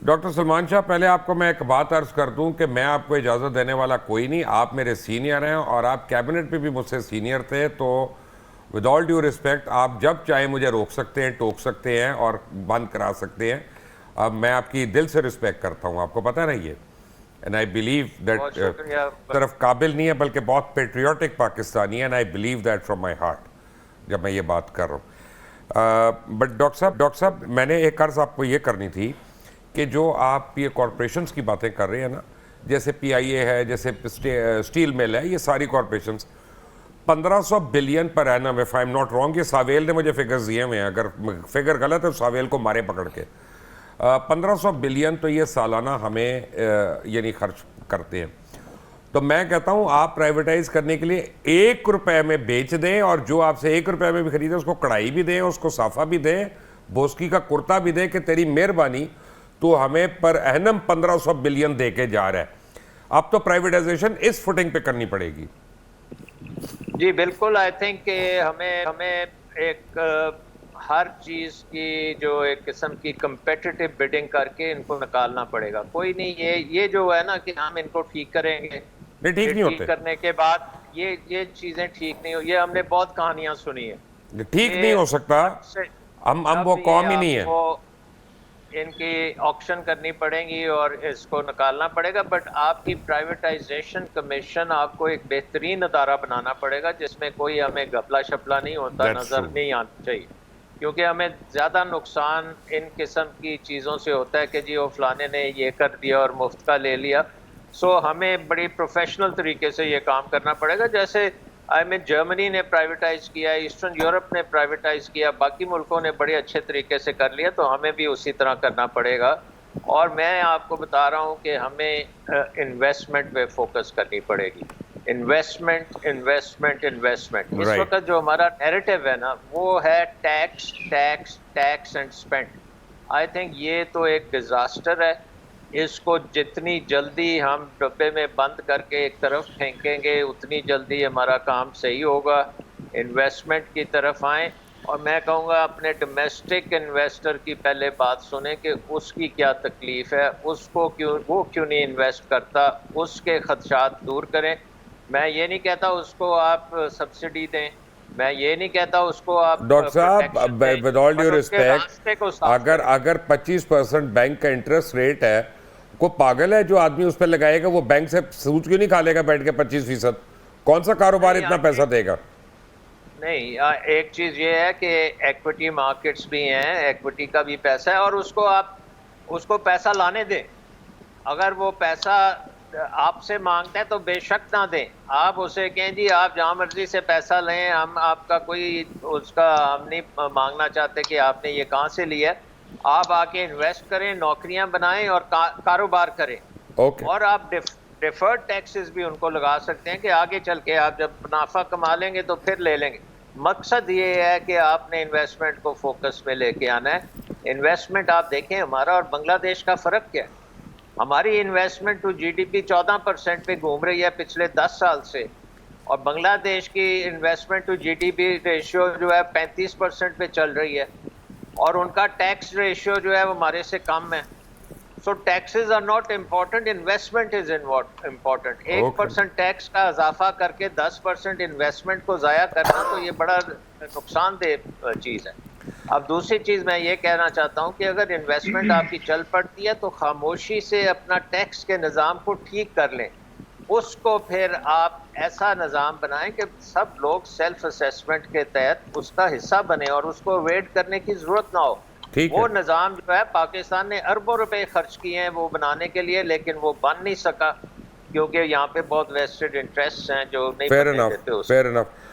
Doctor Salman شاہ، پہلے آپ کو میں ایک بات عرض کر دوں کہ میں آپ کو اجازت دینے والا کوئی نہیں. آپ میرے سینئر ہیں اور آپ کیبنٹ پہ بھی مجھ سے سینئر تھے، تو ود آل ڈیو رسپیکٹ آپ جب چاہیں مجھے روک سکتے ہیں، ٹوک سکتے ہیں اور بند کرا سکتے ہیں. اب میں آپ کی دل سے رسپیکٹ کرتا ہوں، آپ کو پتہ نہیں ہے. اینڈ آئی بلیو بہت دیٹ شکریہ. صرف قابل نہیں ہے بلکہ بہت پیٹریوٹک پاکستانی ہے. And I believe that from my heart جب میں یہ بات کر رہا ہوں. بٹ ڈاکٹر صاحب میں نے ایک عرض آپ کو یہ کرنی تھی کہ جو آپ یہ کارپوریشنز کی باتیں کر رہے ہیں نا، جیسے پی آئی اے ہے، جیسے اسٹیل مل ہے، یہ ساری corporations 1500 billion per annum, if I am not wrong, یہ ساویل نے مجھے فگرز دیے ہوئے ہیں، اگر فگر غلط ہے تو ساویل کو مارے پکڑ کے. 1500 بلین تو یہ سالانہ ہمیں یعنی خرچ کرتے ہیں. تو میں کہتا ہوں آپ پرائیویٹائز کرنے کے لیے 1 روپے میں بیچ دیں، اور جو آپ سے 1 روپے میں بھی خریدے اس کو کڑھائی بھی دیں، اس کو صافہ بھی دیں، بوسکی کا کرتا بھی دیں کہ تیری مہربانی تو ہمیں پر اینم 1500 بلین دے کے جا رہا ہے. اب تو پرائیویٹائزیشن اس فوٹنگ پہ کرنی پڑے گی. جی بالکل. آئی تھنک کہ ہمیں ایک ہر چیز کی جو ایک قسم کی کمپیٹیٹو بڈنگ کر کے ان کو نکالنا پڑے گا. کوئی نہیں یہ جو ہے نا کہ ہم ان کو ٹھیک کریں گے، نہیں ٹھیک پھر نہیں ہوتے، ٹھیک کرنے کے بعد یہ چیزیں ٹھیک نہیں ہو. یہ ہم نے بہت کہانیاں سنی ہیں ٹھیک نہیں کہ ہو سکتا. ہم وہ اب یہ قوم ہی نہیں آپ ہے. کو ان کی آکشن کرنی پڑیں گی اور اس کو نکالنا پڑے گا. بٹ آپ کی پرائیویٹائزیشن کمیشن آپ کو ایک بہترین ادارہ بنانا پڑے گا جس میں کوئی ہمیں گھپلا شپلا نہیں ہوتا That's نظر true. نہیں آنا چاہیے. کیونکہ ہمیں زیادہ نقصان ان قسم کی چیزوں سے ہوتا ہے کہ جی وہ فلانے نے یہ کر دیا اور مفت کا لے لیا. سو ہمیں بڑی پروفیشنل طریقے سے یہ کام کرنا پڑے گا. جیسے جرمنی نے پرائیویٹائز کیا، ایسٹرن یورپ نے پرائیویٹائز کیا، باقی ملکوں نے بڑے اچھے طریقے سے کر لیا، تو ہمیں بھی اسی طرح کرنا پڑے گا. اور میں آپ کو بتا رہا ہوں کہ ہمیں انویسٹمنٹ پہ فوکس کرنی پڑے گی. Investment investment investment. اس Right. وقت جو ہمارا نیریٹو ہے نا وہ ہے tax tax tax and spend. I think یہ تو ایک ڈیزاسٹر ہے. اس کو جتنی جلدی ہم ڈبے میں بند کر کے ایک طرف پھینکیں گے اتنی جلدی ہمارا کام صحیح ہوگا. انویسٹمنٹ کی طرف آئیں. اور میں کہوں گا اپنے ڈومیسٹک انویسٹر کی پہلے بات سنیں کہ اس کی کیا تکلیف ہے، اس کو وہ کیوں نہیں انویسٹ کرتا، اس کے خدشات دور کریں. میں یہ نہیں کہتا اس کو آپ سبسڈی دیں، میں یہ نہیں کہتا اس کو آپ ڈاکٹر پروٹیکشن صاحب دیں، ود آل ڈیو بٹ اس کے ریسپیکٹ، راستے کو صاف کریں. اگر 25% بینک کا انٹرسٹ ریٹ ہے، کوئی پاگل ہے جو آدمی اس پہ لگائے گا؟ وہ بینک سے سود کیوں نہیں کھا لے گا بیٹھ کے 25%؟ کون سا کاروبار نہیں اتنا پیسہ دے گا؟ نہیں ایک چیز یہ ہے کہ ایکوٹی مارکیٹس بھی ہیں، ایکوٹی کا بھی پیسہ ہے، اور اس کو پیسہ لانے دیں. اگر وہ پیسہ آپ سے مانگتا ہے تو بے شک نہ دیں. آپ اسے کہیں جی آپ جہاں مرضی سے پیسہ لیں، ہم آپ کا کوئی اس کا ہم نہیں مانگنا چاہتے کہ آپ نے یہ کہاں سے لیا ہے. آپ آ کے انویسٹ کریں، نوکریاں بنائیں اور کاروبار کریں. اوکے. اور آپ ڈیفرڈ ٹیکسز بھی ان کو لگا سکتے ہیں کہ آگے چل کے آپ جب منافع کما لیں گے تو پھر لے لیں گے. مقصد یہ ہے کہ آپ نے انویسٹمنٹ کو فوکس میں لے کے آنا ہے. انویسٹمنٹ آپ دیکھیں ہمارا اور بنگلہ دیش کا فرق کیا ہے. ہماری investment to G D P 14% پہ گھوم رہی ہے پچھلے 10 سال سے، اور بنگلہ دیش کی investment to G D P ratio جو ہے 35% پہ چل رہی ہے، اور ان کا ٹیکس ریشیو جو ہے وہ ہمارے سے کم ہے. So taxes are not important, investment is important. Okay. 1% tax کا اضافہ کر کے 10% انویسٹمنٹ کو ضائع کرنا تو یہ بڑا نقصان دہ چیز ہے. اب دوسری چیز میں یہ کہنا چاہتا ہوں کہ اگر انویسٹمنٹ آپ کی چل پڑتی ہے تو خاموشی سے اپنا ٹیکس کے نظام کو ٹھیک کر لیں. اس کو پھر آپ ایسا نظام بنائیں کہ سب لوگ سیلف اسیسمنٹ کے تحت اس کا حصہ بنے اور اس کو ویٹ کرنے کی ضرورت نہ ہو. ٹھیک ہے. وہ نظام جو ہے پاکستان نے اربوں روپے خرچ کیے ہیں وہ بنانے کے لیے، لیکن وہ بن نہیں سکا کیونکہ یہاں پہ بہت ویسٹڈ انٹرسٹ ہیں جو نہیں فیئر بننے انف، دیتے اس فیئر انف.